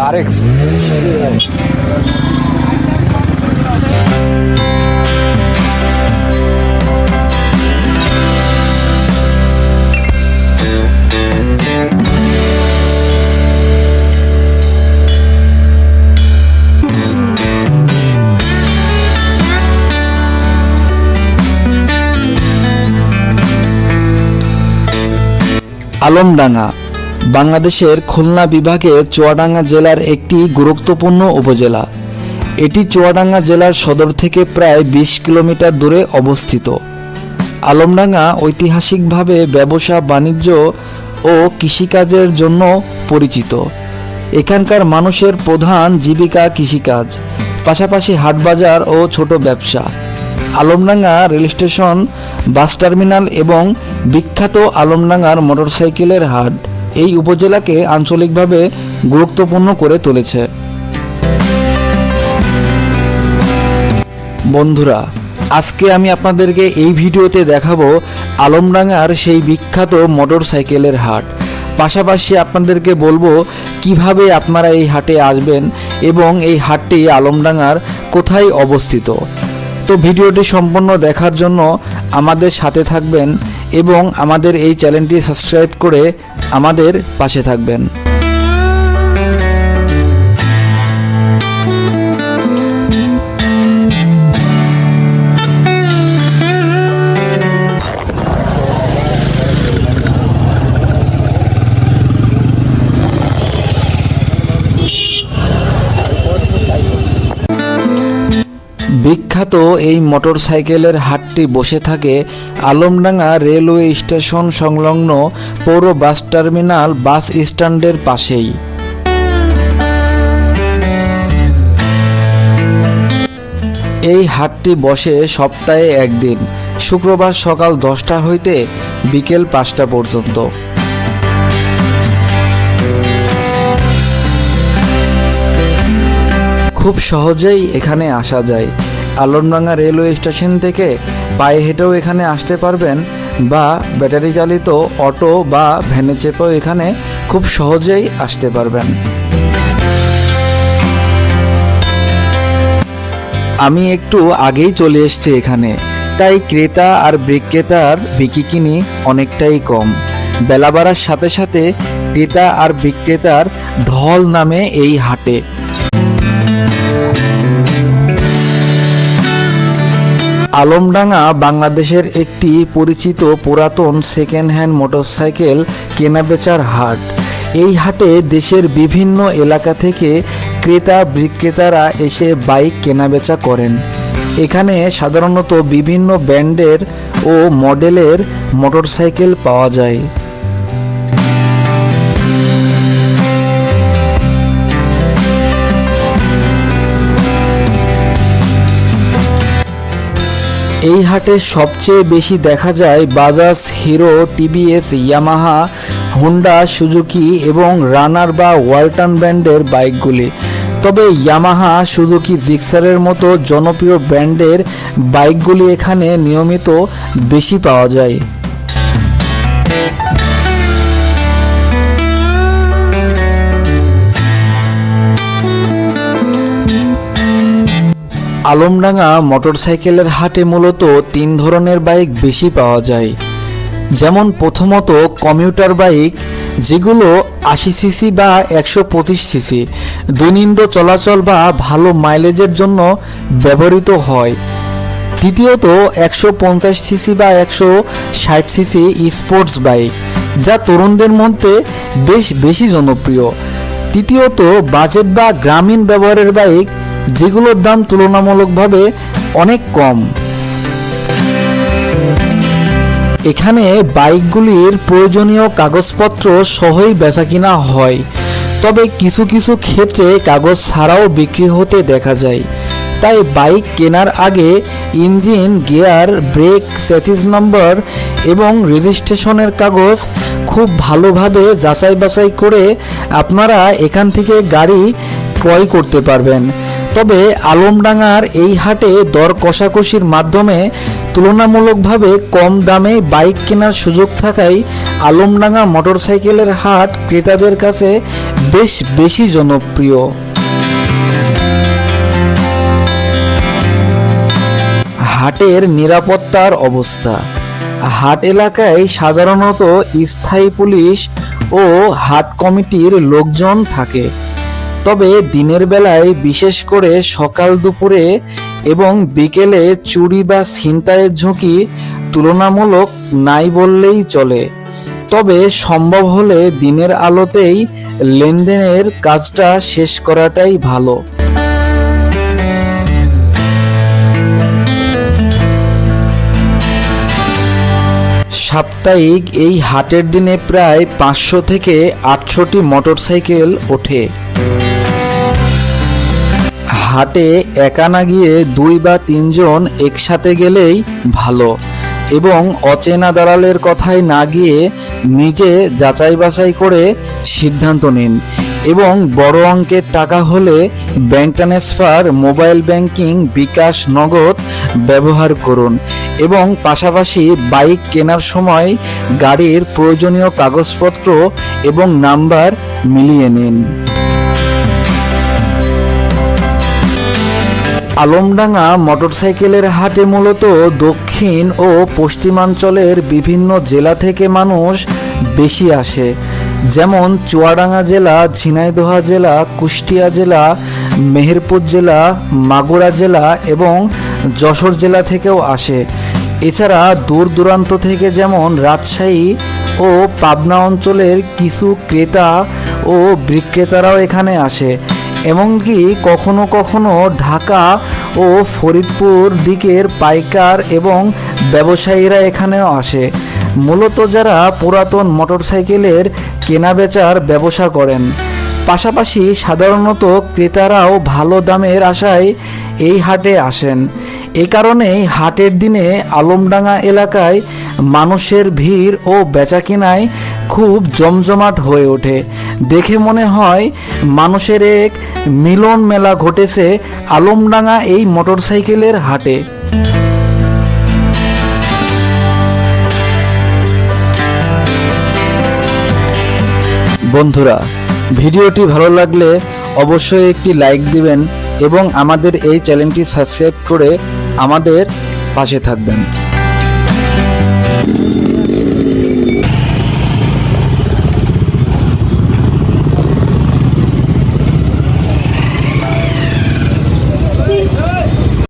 RX. Alamdanga বাংলাদেশের খুলনা বিভাগের চুয়াডাঙ্গা জেলার একটি গুরুত্বপূর্ণ উপজেলা। এটি চুয়াডাঙ্গা জেলার সদর থেকে প্রায় 20 কিলোমিটার দূরে অবস্থিত। আলমডাঙ্গা ঐতিহাসিকভাবে ব্যবসা বাণিজ্য ও কৃষিকাজের জন্য পরিচিত। এখানকার মানুষের প্রধান জীবিকা কৃষিকাজ, পাশাপাশি হাটবাজার ও ছোট ব্যবসা। Alamdanga rail station, bus terminal এবং বিখ্যাত আলমডাঙ্গার মোটরসাইকেলের হাট এই উপজেলাকে আঞ্চলিকভাবে গুরুত্বপূর্ণ করে তুলেছে। বন্ধুরা, আজকে আমি আপনাদেরকে এই ভিডিওতে দেখাবো আলমডাঙ্গার সেই বিখ্যাত মোটরসাইকেলের হাট। পাশাপাশি আপনাদেরকে বলবো কিভাবে আপনারা এই হাটে আসবেন এবং এই হাটটি আলমডাঙ্গার কোথায় অবস্থিত। তো ভিডিওটি সম্পূর্ণ দেখার জন্য আমাদের সাথে থাকবেন এবং আমাদের এই চ্যানেলটি সাবস্ক্রাইব করে আমাদের পাশে থাকবেন। বিখ্যাত এই মোটরসাইকেলের হাটটি বসে থাকে আলমডাঙ্গা রেলওয়ে স্টেশন সংলগ্ন পৌর বাস টার্মিনাল বাস স্ট্যান্ডের পাশেই। এই হাটটি বসে সপ্তাহে একদিন, শুক্রবার সকাল 10টা হইতে বিকেল 5টা পর্যন্ত। খুব সহজেই এখানে আসা যায়। আলমডাঙ্গা রেলওয়ে স্টেশন থেকে পায়ে হেঁটেও এখানে আসতে পারবেন বা ব্যাটারি চালিত অটো বা ভ্যানে চেপেও এখানে খুব সহজেই আসতে পারবেন। আমি একটু আগেই চলে এসেছি এখানে, তাই ক্রেতা আর বিক্রেতার বিকিকিনি অনেকটাই কম। বেলা বাড়ার সাথে সাথে ক্রেতা আর বিক্রেতার ঢল নামে এই হাটে। আলমডাঙ্গা বাংলাদেশের একটি পরিচিত পুরাতন সেকেন্ড হ্যান্ড মোটরসাইকেল কেনাবেচার হাট। এই হাটে দেশের বিভিন্ন এলাকা থেকে ক্রেতা বিক্রেতারা এসে বাইক কেনাবেচা করেন। এখানে সাধারণত বিভিন্ন ব্র্যান্ডের ও মডেলের মোটরসাইকেল পাওয়া যায়। এই হাটে সবচেয়ে বেশি দেখা যায় Bajaj, hero, TVS, Yamaha, Honda, Suzuki এবং রানার বা ওয়ালটন ব্র্যান্ডের বাইকগুলি। তবে ইয়ামাহা, সুজুকি, জিক্সারের মতো জনপ্রিয় ব্র্যান্ডের বাইকগুলি এখানে নিয়মিত বেশি পাওয়া যায়। আলমডাঙ্গা মোটরসাইকেলের হাটে মূলত 3 ধরনের বাইক বেশি পাওয়া যায়। যেমন প্রথমত কমিউটার বাইক, যেগুলো 80 সিসি বা 125 সিসি দৈনন্দিন চলাচল বা ভালো মাইলেজের জন্য ব্যবহৃত হয়। দ্বিতীয়ত 150 সিসি বা 160 সিসি স্পোর্টস বাইক, যা তরুণদের মধ্যে বেশ বেশি জনপ্রিয়। তৃতীয়ত বাজেট বা গ্রামীণ ব্যবহারের বাইক, যেগুলোর দাম তুলনামূলকভাবে অনেক কম। এখানে বাইকগুলির প্রয়োজনীয় কাগজপত্র সহই বেচাকিনা হয়, তবে কিছু কিছু ক্ষেত্রে কাগজ ছাড়াও বিক্রি হতে দেখা যায়। তাই বাইক কেনার আগে ইঞ্জিন, গিয়ার, ব্রেক, চ্যাসিস নম্বর এবং রেজিস্ট্রেশনের কাগজ খুব ভালোভাবে যাচাই বাছাই করে আপনারা এখান থেকে গাড়ি ক্রয় করতে পারবেন। তবে আলমডাঙ্গার এই হাটে দর কষাকষির মাধ্যমে তুলনামূলকভাবে কম দামে বাইক কেনার সুযোগ থাকায় আলমডাঙ্গা মোটরসাইকেলের হাট ক্রেতাদের কাছে বেশ বেশি জনপ্রিয়। হাটের নিরাপত্তার অবস্থা। হাট এলাকায় সাধারণত স্থায়ী পুলিশ ও হাট কমিটির লোকজন থাকে, তবে দিনের বেলায় বিশেষ করে সকাল দুপুরে এবং বিকেলে চুরি বা ছিনতাইয়ের ঝুঁকি তুলনামূলক নাই বললেই চলে। তবে সম্ভব হলে দিনের আলোতেই লেনদেনের কাজটা শেষ করাটাই ভালো। সাপ্তাহিক এই হাটের দিনে প্রায় 500 থেকে 800টি মোটরসাইকেল ওঠে। হাটে একা না গিয়ে 2 বা 3 জন একসাথে গেলেই ভালো, এবং অচেনা দালালের কথায় না গিয়ে নিজে যাচাই বাছাই করে সিদ্ধান্ত নিন। এবং বড় অঙ্কের টাকা হলে ব্যাংক ট্রান্সফার, মোবাইল ব্যাংকিং, বিকাশ, নগদ ব্যবহার করুন। এবং পাশাপাশি বাইক কেনার সময় গাড়ির প্রয়োজনীয় কাগজপত্র এবং নাম্বার মিলিয়ে নিন। আলমডাঙ্গা মোটরসাইকেলের হাটে মূলত দক্ষিণ ও পশ্চিমাঞ্চলের বিভিন্ন জেলা থেকে মানুষ বেশি আসে, যেমন চুয়াডাঙ্গা জেলা, ঝিনাইদহ জেলা, কুষ্টিয়া জেলা, মেহেরপুর জেলা, মাগুরা জেলা এবং যশোর জেলা থেকেও আসে। এছাড়া দূর দূরান্ত থেকে যেমন রাজশাহী ও পাবনা অঞ্চলের কিছু ক্রেতা ও বিক্রেতারাও এখানে আসে। এমনকি কখনো কখনো ঢাকা ও ফরিদপুর দিকের পাইকার এবং ব্যবসায়ীরা এখানেও আসে। মূলত যারা পুরাতন মোটরসাইকেলের কেনাবেচার ব্যবসা করেন। পাশাপাশি সাধারণত ক্রেতারাও ভালো দামের আশায় এই হাটে আসেন। এ কারণেই হাটের দিনে আলমডাঙ্গা এলাকায় মানুষের ভিড় ও বেচাকেনায় খুব জমজমাট হয়ে ওঠে। দেখে মনে হয় মানুষের এক মিলন মেলা ঘটেছে আলমডাঙ্গা এই মোটরসাইকেলের হাটে। বন্ধুরা, ভিডিওটি ভালো লাগলে অবশ্যই একটি লাইক দিবেন এবং আমাদের এই চ্যানেলটি সাবস্ক্রাইব করে আমাদের পাশে থাকবেন।